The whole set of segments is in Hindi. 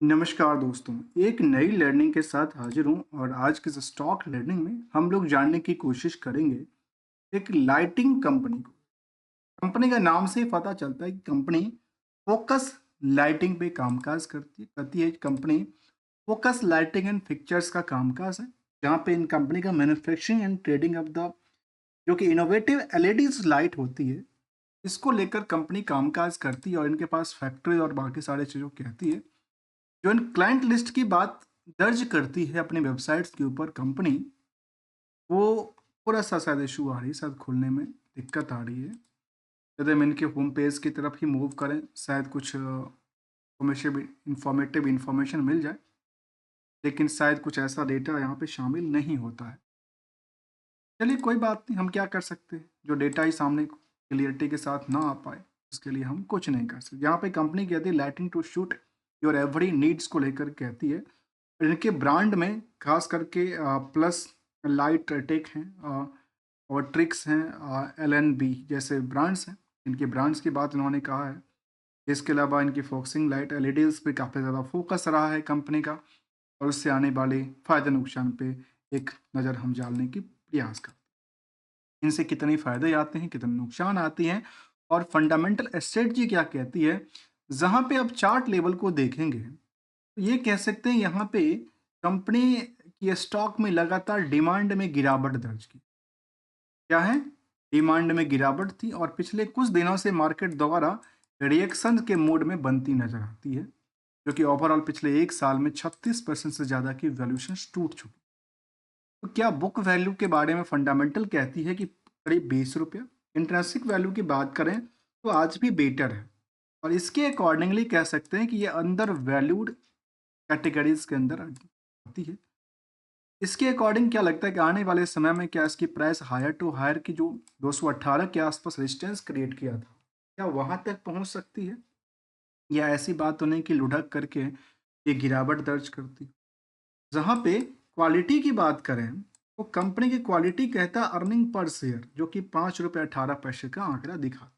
नमस्कार दोस्तों, एक नई लर्निंग के साथ हाजिर हूँ और आज के इस स्टॉक लर्निंग में हम लोग जानने की कोशिश करेंगे एक लाइटिंग कंपनी को। कंपनी का नाम से ही पता चलता है कि कंपनी फोकस लाइटिंग पे कामकाज करती है company. Focus lighting and fixtures का कामकाज है, जहाँ पे इन कंपनी का manufacturing and trading of the जो कि इनोवेटिव एलईडीज लाइट होती है, इसको लेकर कंपनी कामकाज करती है और इनके पास फैक्ट्री और बाकी सारी चीज़ों की कहती है। जो इन क्लाइंट लिस्ट की बात दर्ज करती है अपनी वेबसाइट्स के ऊपर कंपनी, वो थोड़ा-सा शायद इश्यू आ रही है, शायद खुलने में दिक्कत आ रही है। यदि हम इनके होम पेज की तरफ ही मूव करें, शायद कुछ इन्फॉर्मेटिव इन्फॉर्मेशन मिल जाए, लेकिन शायद कुछ ऐसा डेटा यहाँ पे शामिल नहीं होता है। चलिए कोई बात नहीं, हम क्या कर सकते हैं? जो डेटा ही सामने क्लियरिटी के साथ ना आ पाए, उसके लिए हम कुछ नहीं कर सकते। यहाँ पे कंपनी कहती है lighting to suit your every needs को लेकर कहती है। इनके ब्रांड में खास करके प्लस, लाइट टेक हैं, और ट्रिक्स हैं, एल-एन-बी जैसे ब्रांड्स हैं। इनके ब्रांड्स की बात इन्होंने कहा है। इसके अलावा इनकी फोकसिंग लाइट एलईडीज़ पे काफ़ी ज़्यादा फोकस रहा है कंपनी का, और उससे आने वाले फ़ायदे नुकसान पे एक नज़र हम डालने की प्रयास करते हैं। इनसे कितने फ़ायदे आते हैं, कितने नुकसान आते हैं और फंडामेंटल स्ट्रेटजी क्या कहती है। जहाँ पे आप चार्ट लेवल को देखेंगे, तो ये कह सकते हैं यहाँ पे कंपनी की स्टॉक में लगातार डिमांड में गिरावट दर्ज की। क्या है? डिमांड में गिरावट थी और पिछले कुछ दिनों से मार्केट दोबारा रिएक्शन के मोड में बनती नजर आती है, जो कि ओवरऑल पिछले एक साल में 36% से ज़्यादा की वैल्यूएशन टूट चुकी। तो क्या बुक वैल्यू के बारे में फंडामेंटल कहती है कि करीब 20 रुपया। इंट्रेंसिक वैल्यू की बात करें तो आज भी बेटर है, और इसके अकॉर्डिंगली कह सकते हैं कि ये अंडर वैल्यूड कैटेगरीज के अंदर आती है। इसके अकॉर्डिंग क्या लगता है कि आने वाले समय में क्या इसकी प्राइस हायर टू हायर की जो 218 के आसपास रेजिस्टेंस क्रिएट किया था, क्या वहां तक पहुंच सकती है, या ऐसी बात तो नहीं कि लुढ़क करके ये गिरावट दर्ज करती। जहाँ पे क्वालिटी की बात करें, तो कंपनी की क्वालिटी कहता है अर्निंग पर शेयर, जो कि 5 रुपये 18 पैसे का आंकड़ा दिखाती है।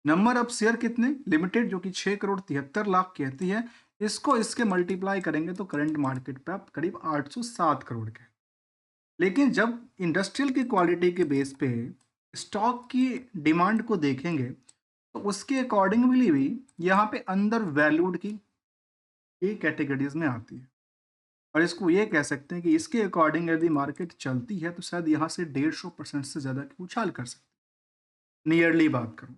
नंबर ऑफ शेयर कितने लिमिटेड, जो कि 6 करोड़ 73 लाख कहती है। इसको इसके मल्टीप्लाई करेंगे तो करंट मार्केट पे आप करीब 807 करोड़ के। लेकिन जब इंडस्ट्रियल की क्वालिटी के बेस पे स्टॉक की डिमांड को देखेंगे, तो उसके अकॉर्डिंगली भी यहाँ पे अंडर वैल्यूड की कैटेगरीज में आती है। और इसको ये कह सकते हैं कि इसके अकॉर्डिंग यदि मार्केट चलती है तो शायद यहाँ से 150% से ज़्यादा की उछाल कर सकती है। नियरली बात करूँ,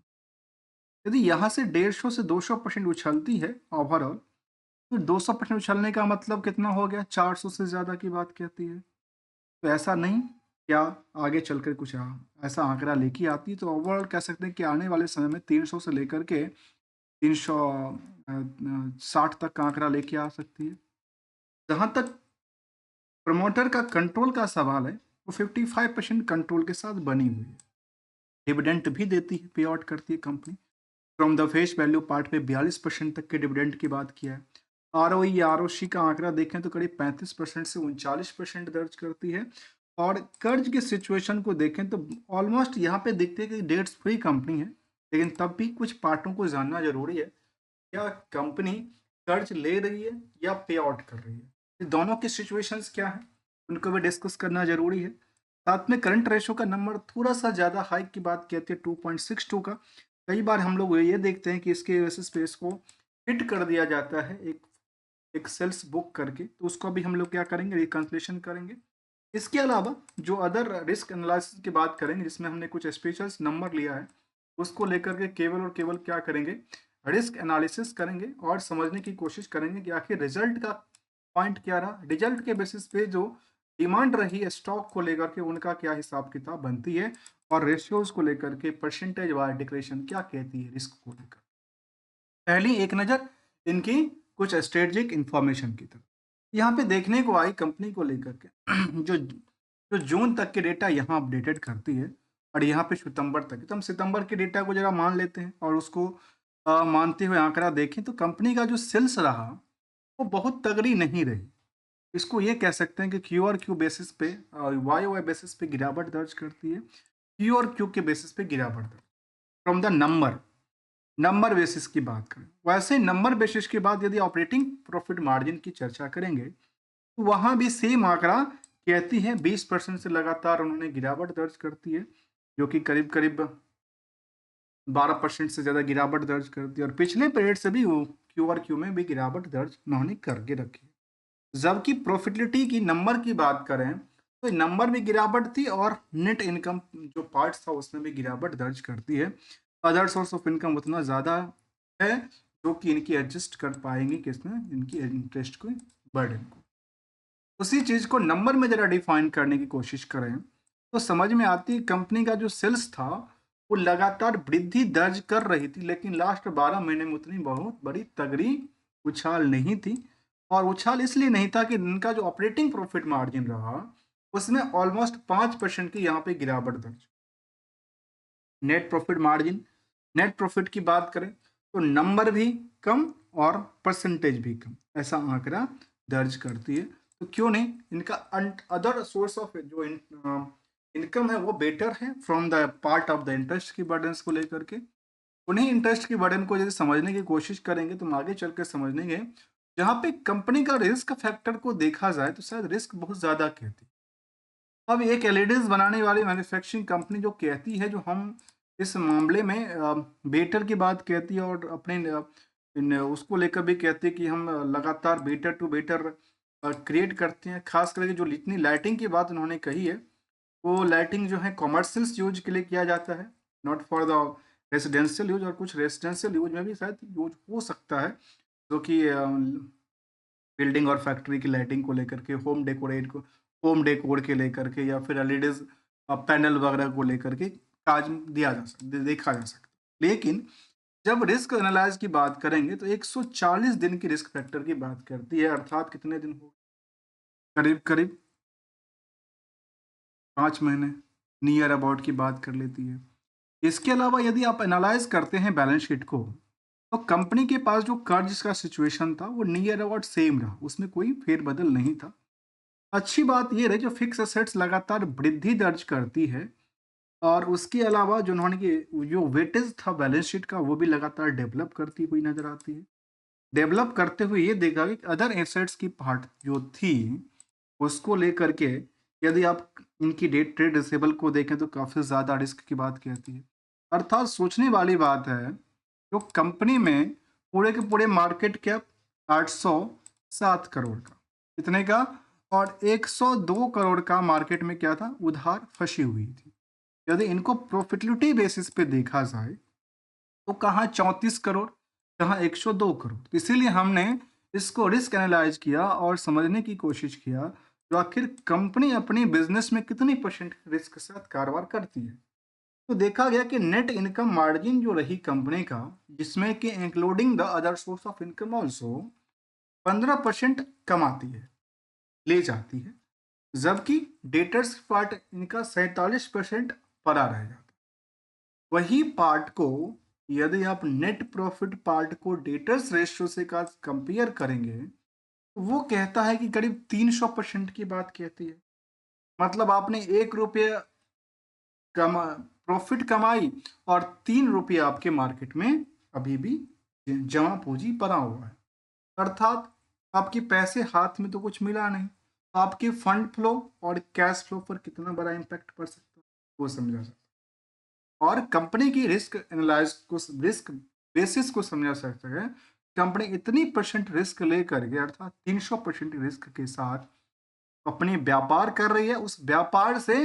यदि यहाँ से 150 से 200% उछलती है ओवरऑल, तो 200% उछलने का मतलब कितना हो गया, 400 से ज़्यादा की बात कहती है। तो ऐसा नहीं, क्या आगे चलकर कुछ ऐसा आंकड़ा लेके आती है, तो ओवरऑल कह सकते हैं कि आने वाले समय में 300 से लेकर के 360 तक का आंकड़ा लेके आ सकती है। जहाँ तक प्रमोटर का कंट्रोल का सवाल है, वो 55% कंट्रोल के साथ बनी हुई है। डिविडेंड भी देती है, पे आउट करती है company. From the face value part पे 42% तक के डिविडेंड की बात किया है। आरओई या आरओसी का आंकड़ा देखें तो करीब 35% से 39% दर्ज करती है। और कर्ज की सिचुएशन को देखें तो ऑलमोस्ट यहाँ पे दिखते है कि डेट्स फ्री कंपनी है, लेकिन तब भी कुछ पार्टों को जानना जरूरी है। क्या कंपनी कर्ज ले रही है या पे आउट कर रही है, ये दोनों की सिचुएशंस क्या है, उनको भी डिस्कस करना जरूरी है। साथ में करंट रेशो का नंबर थोड़ा सा ज़्यादा हाइक की बात कहते हैं 2.62 का। कई बार हम लोग ये देखते हैं कि इसके बेसिस पे इसको हिट कर दिया जाता है एक एक सेल्स बुक करके, तो उसको भी हम लोग क्या करेंगे, रिकन्सलेशन करेंगे। इसके अलावा जो अदर रिस्क एनालिसिस की बात करेंगे, जिसमें हमने कुछ स्पेशल्स नंबर लिया है, उसको लेकर के केवल और केवल क्या करेंगे, रिस्क एनालिसिस करेंगे और समझने की कोशिश करेंगे कि आखिर रिजल्ट का पॉइंट क्या रहा। रिजल्ट के बेसिस पे जो डिमांड रही है स्टॉक को लेकर के, उनका क्या हिसाब किताब बनती है, और रेशियोज को लेकर के परसेंटेज वाइज डिक्लेरेशन क्या कहती है रिस्क को लेकर। पहली एक नज़र इनकी कुछ स्ट्रेटजिक इंफॉर्मेशन की तरफ यहाँ पे देखने को आई कंपनी को लेकर के जो जो जून तक के डेटा यहाँ अपडेटेड करती है, और यहाँ पे सितंबर तक, तो हम सितंबर के डेटा को जरा मान लेते हैं और उसको मानते हुए आंकड़ा देखें, तो कंपनी का जो सेल्स रहा वो बहुत तगड़ी नहीं रही। इसको ये कह सकते हैं कि क्यू और क्यू बेसिस पे, वाई वाई बेसिस पे गिरावट दर्ज करती है, क्यू और क्यू के बेसिस पे गिरावट दर्ज from the number. Number basis की बात करें, वैसे नंबर बेसिस के बाद यदि ऑपरेटिंग प्रॉफिट मार्जिन की चर्चा करेंगे तो वहां भी सेम आंकड़ा कहती है 20% से लगातार उन्होंने गिरावट दर्ज करती है, जो कि करीब करीब 12% से ज़्यादा गिरावट दर्ज करती है, और पिछले पीरियड से भी वो क्यू आर क्यू में भी गिरावट दर्ज उन्होंने करके रखी है। जबकि प्रॉफिटेबिलिटी की नंबर की बात करें तो नंबर में गिरावट थी, और नेट इनकम जो पार्ट्स था उसमें भी गिरावट दर्ज करती है। अदर सोर्स ऑफ इनकम उतना ज़्यादा है जो कि इनकी एडजस्ट कर पाएंगे किसमें, इनकी इंटरेस्ट को, बर्डन को। उसी चीज़ को नंबर में ज़रा डिफाइन करने की कोशिश करें तो समझ में आती है कंपनी का जो सेल्स था वो लगातार वृद्धि दर्ज कर रही थी, लेकिन लास्ट 12 महीने में उतनी बहुत बड़ी तगड़ी उछाल नहीं थी। और उछाल इसलिए नहीं था कि इनका जो ऑपरेटिंग प्रॉफिट मार्जिन रहा उसमें ऑलमोस्ट 5% की यहाँ पे गिरावट दर्ज। Net profit margin, net profit की बात करें तो नंबर भी कम और परसेंटेज भी कम, ऐसा आंकड़ा दर्ज करती है। तो क्यों नहीं, इनका अदर सोर्स ऑफ जो इनकम है वो बेटर है from the part of the interest की बर्डन को लेकर के। उन्हीं इंटरेस्ट की बर्डन को यदि समझने की कोशिश करेंगे तो हम आगे चल के समझेंगे, जहाँ पे कंपनी का रिस्क फैक्टर को देखा जाए तो शायद रिस्क बहुत ज़्यादा कहती है। अब एक एलईडीज बनाने वाली मैन्युफैक्चरिंग कंपनी जो कहती है, जो हम इस मामले में बेटर की बात कहती है, और अपने उसको लेकर भी कहती है कि हम लगातार बेटर टू बेटर क्रिएट करते हैं। खास करके जो जितनी लाइटिंग की बात उन्होंने कही है, वो लाइटिंग जो है कॉमर्शियल यूज के लिए किया जाता है, not for the residential use, और कुछ रेजिडेंशियल यूज में भी शायद यूज हो सकता है, जो कि बिल्डिंग और फैक्ट्री की लाइटिंग को लेकर के, होम डेकोर के लेकर के, या फिर एलईडीज पैनल वगैरह को लेकर के काज दिया जा सकता, देखा जा सकता। लेकिन जब रिस्क एनालाइज की बात करेंगे तो 140 दिन की रिस्क फैक्टर की बात करती है, अर्थात कितने दिन हो, करीब करीब 5 महीने, नियर अबाउट की बात कर लेती है। इसके अलावा यदि आप एनालाइज करते हैं बैलेंस शीट को, तो कंपनी के पास जो कर्ज का सिचुएशन था वो नियर अबाउट सेम रहा, उसमें कोई फेरबदल नहीं था। अच्छी बात ये रही जो फिक्स एसेट्स लगातार वृद्धि दर्ज करती है, और उसके अलावा जो उन्होंने जो वेटेज था बैलेंस शीट का वो भी लगातार डेवलप करती हुई नजर आती है। डेवलप करते हुए ये देखा कि अदर एसेट्स की पार्ट जो थी उसको लेकर के यदि आप इनकी डेट ट्रेड रिसेबल को देखें तो काफ़ी ज़्यादा रिस्क की बात कहती है। अर्थात सोचने वाली बात है, जो कंपनी में पूरे के पूरे मार्केट कैप 807 करोड़ का, इतने का, और 102 करोड़ का मार्केट में क्या था, उधार फंसी हुई थी। यदि इनको प्रॉफिटेबिलिटी बेसिस पे देखा जाए तो कहाँ 34 करोड़, कहाँ 102 करोड़। तो इसीलिए हमने इसको रिस्क एनालाइज किया और समझने की कोशिश किया जो आखिर कंपनी अपनी बिजनेस में कितनी परसेंट रिस्क के साथ कारोबार करती है। तो देखा गया कि नेट इनकम मार्जिन जो रही कंपनी का, जिसमें कि including the other source of income also, 15% कमाती है, ले जाती है। जबकि डेटर्स पार्ट इनका 47% पड़ा रह जाता है। वही पार्ट को यदि आप नेट प्रॉफिट पार्ट को डेटर्स रेशियो से का कंपेयर करेंगे तो वो कहता है कि करीब 300% की बात कहती है। मतलब आपने 1 रुपये कमा प्रॉफिट कमाई, और 3 रुपये आपके मार्केट में अभी भी जमा पूंजी पड़ा हुआ है। अर्थात आपके पैसे हाथ में तो कुछ मिला नहीं, आपके फंड फ्लो और कैश फ्लो पर कितना बड़ा इम्पैक्ट पड़ सकता है वो समझा सकता है। और कंपनी की रिस्क बेसिस को समझा सकता है। कंपनी इतनी परसेंट रिस्क लेकर के, अर्थात 300% रिस्क के साथ अपनी व्यापार कर रही है, उस व्यापार से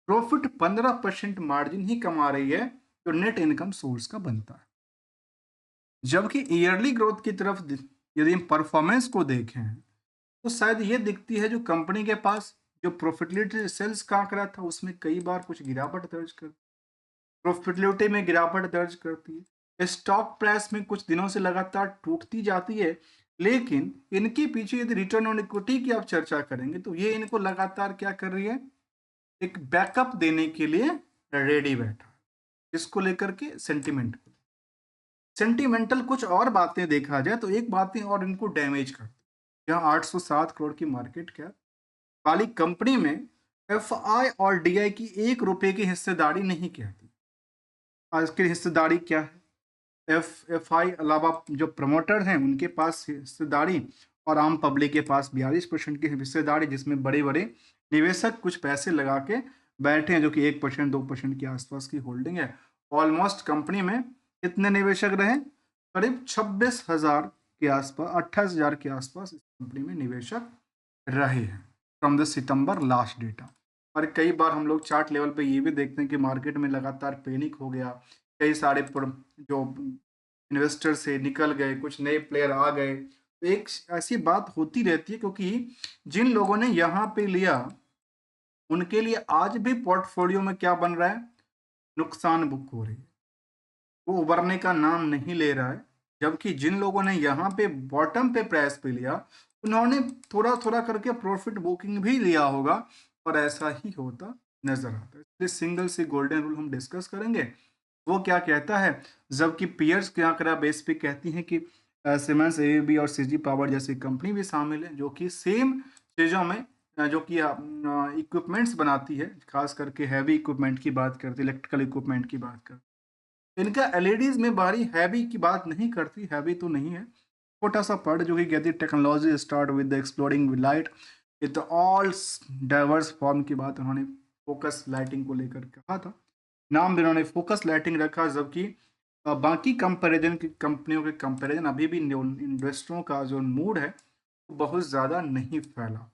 प्रॉफिट 15% मार्जिन ही कमा रही है, जो नेट इनकम सोर्स का बनता है। जबकि ईयरली ग्रोथ की तरफ यदि हम परफॉर्मेंस को देखें तो शायद ये दिखती है जो कंपनी के पास जो प्रॉफिटेबिलिटी सेल्स का आंकड़ा था उसमें कई बार कुछ गिरावट दर्ज कर, प्रॉफिटेबिलिटी में गिरावट दर्ज करती है, स्टॉक प्राइस में कुछ दिनों से लगातार टूटती जाती है। लेकिन इनके पीछे यदि रिटर्न ऑन इक्विटी की आप चर्चा करेंगे तो ये इनको लगातार क्या कर रही है, एक बैकअप देने के लिए रेडी बैठा, इसको लेकर के सेंटिमेंट को, सेंटिमेंटल कुछ और बातें देखा जाए तो एक बातें और इनको डैमेज करती है। यहाँ 807 करोड़ की मार्केट कैप वाली कंपनी में एफ आई और डी आई की 1 रुपए की हिस्सेदारी नहीं कहती। आज की हिस्सेदारी क्या है, FI अलावा जो प्रमोटर हैं उनके पास हिस्सेदारी और आम पब्लिक के पास 42% की हिस्सेदारी, जिसमें बड़े बड़े निवेशक कुछ पैसे लगा के बैठे हैं जो कि 1% 2% के आसपास की होल्डिंग है। ऑलमोस्ट कंपनी में कितने निवेशक रहे? करीब 26,000 के आसपास, 28,000 के आसपास इस कंपनी में निवेशक रहे हैं from the September last data. और कई बार हम लोग चार्ट लेवल पे ये भी देखते हैं कि मार्केट में लगातार पैनिक हो गया, कई सारे जो इन्वेस्टर से निकल गए, कुछ नए प्लेयर आ गए। तो एक ऐसी बात होती रहती है क्योंकि जिन लोगों ने यहाँ पे लिया उनके लिए आज भी पोर्टफोलियो में क्या बन रहा है? नुकसान बुक हो रही है, वो उभरने का नाम नहीं ले रहा है। जबकि जिन लोगों ने यहाँ पे बॉटम पे प्राइस पे लिया उन्होंने थोड़ा थोड़ा करके प्रॉफिट बुकिंग भी लिया होगा, और ऐसा ही होता नजर आता है। इसलिए सिंगल से गोल्डन रूल हम डिस्कस करेंगे। वो क्या कहता है? जबकि पियर्स के आंकड़ा बेस पे कहती हैं कि सीमेंस, एबीबी और सीजी पावर जैसी कंपनी भी शामिल है जो कि सेम चीज़ों में जो कि इक्विपमेंट्स बनाती है, खास करके हैवी इक्विपमेंट की बात करती है, इलेक्ट्रिकल इक्विपमेंट की बात करती है। इनका एलईडीज में बारी हैवी की बात नहीं करती, हैवी तो नहीं है। छोटा सा पर्ट जो कि कहती है technology start with the exploring with light, with all diverse form की बात उन्होंने फोकस लाइटिंग को लेकर कहा था। नाम भी उन्होंने फोकस लाइटिंग रखा, जबकि बाकी कंपैरिजन की कंपनियों के कंपैरिजन अभी भी इन्वेस्टरों का जो मूड है वो बहुत ज़्यादा नहीं फैला।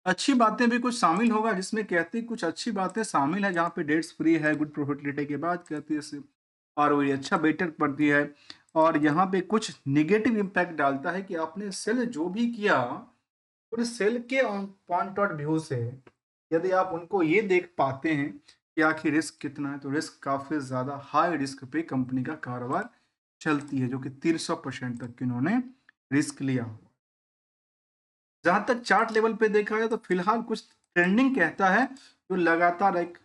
अच्छी बातें भी कुछ शामिल होगा, जिसमें कहती कुछ अच्छी बातें शामिल है जहाँ पे डेट्स फ्री है, गुड प्रॉफिटेबिलिटी के बाद कहती है इससे और वो अच्छा बेटर पड़ती है। और यहाँ पे कुछ निगेटिव इम्पैक्ट डालता है कि आपने सेल जो भी किया और सेल के पॉइंट ऑफ व्यू से यदि आप उनको ये देख पाते हैं कि आखिर रिस्क कितना है, तो रिस्क काफ़ी ज़्यादा हाई रिस्क पे कंपनी का कारोबार चलती है, जो कि 300% तक इन्होंने रिस्क लिया हुआ। जहां तक चार्ट लेवल पे देखा जाए तो फिलहाल कुछ ट्रेंडिंग कहता है जो लगातार एक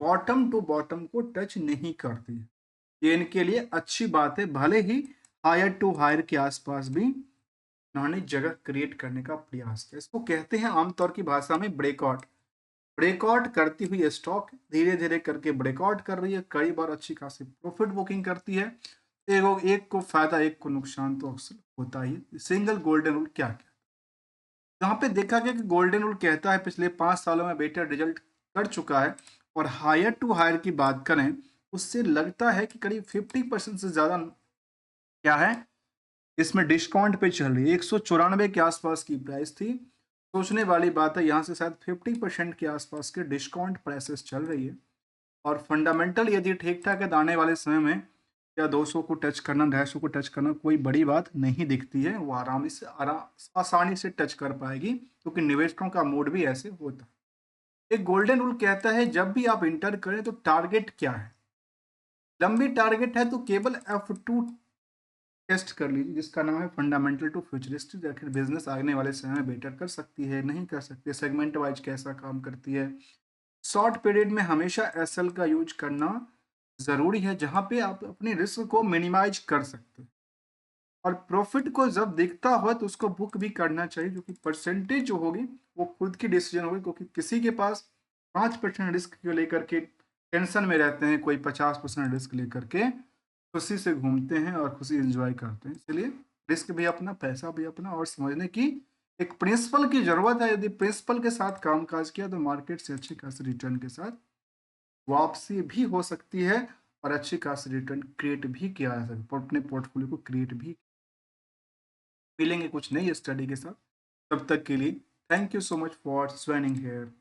बॉटम टू बॉटम को टच नहीं करती है। ये इनके लिए अच्छी बात है, भले ही हायर टू हायर के आसपास भी उन्होंने जगह क्रिएट करने का प्रयास किया। इसको कहते हैं आमतौर की भाषा में ब्रेकआउट। ब्रेकआउट करती हुई स्टॉक धीरे धीरे करके ब्रेकआउट कर रही है, कई बार अच्छी खासी प्रॉफिट बुकिंग करती है। एक को फायदा एक को नुकसान तो अक्सर होता ही है। सिंगल गोल्डन रूल क्या क्या यहाँ पे देखा गया कि गोल्डन रूल कहता है पिछले 5 सालों में बेटर रिजल्ट कर चुका है, और हायर टू हायर की बात करें उससे लगता है कि करीब 50% से ज्यादा क्या है इसमें डिस्काउंट पे चल रही है। 194 के आसपास की प्राइस थी। सोचने वाली बात है, यहाँ से शायद 50% के आसपास के डिस्काउंट प्राइसेस चल रही है। और फंडामेंटल यदि ठीक ठाक है तो आने वाले समय में या 200 को टच करना, 250 को टच करना कोई बड़ी बात नहीं दिखती है। वो आसानी से टच कर पाएगी क्योंकि निवेशकों का मूड भी ऐसे होता है। एक गोल्डन रूल कहता है जब भी आप इंटर करें तो टारगेट क्या है। लंबी टारगेट है तो केवल F2 टेस्ट कर लीजिए, जिसका नाम है फंडामेंटल टू फ्यूचरिस्टिक। आखिर बिजनेस आने वाले समय में बेटर कर सकती है, नहीं कर सकती है, सेगमेंट वाइज कैसा काम करती है। शॉर्ट पीरियड में हमेशा एसएल का यूज करना ज़रूरी है, जहाँ पे आप अपने रिस्क को मिनिमाइज कर सकते हैं। और प्रॉफिट को जब दिखता हो तो उसको बुक भी करना चाहिए, जो कि परसेंटेज जो होगी वो खुद की डिसीजन होगी, क्योंकि किसी के पास 5% रिस्क को लेकर के टेंशन में रहते हैं, कोई 50% रिस्क लेकर के खुशी से घूमते हैं और खुशी एंजॉय करते हैं। इसलिए रिस्क भी अपना, पैसा भी अपना, और समझने की एक प्रिंसिपल की जरूरत है। यदि प्रिंसिपल के साथ काम काज किया तो मार्केट से अच्छी खासी रिटर्न के साथ वापसी भी हो सकती है और अच्छी खासी रिटर्न क्रिएट भी किया जा सकता है, अपने पोर्टफोलियो को क्रिएट भी। मिलेंगे कुछ नई स्टडी के साथ, तब तक के लिए thank you so much for joining hair.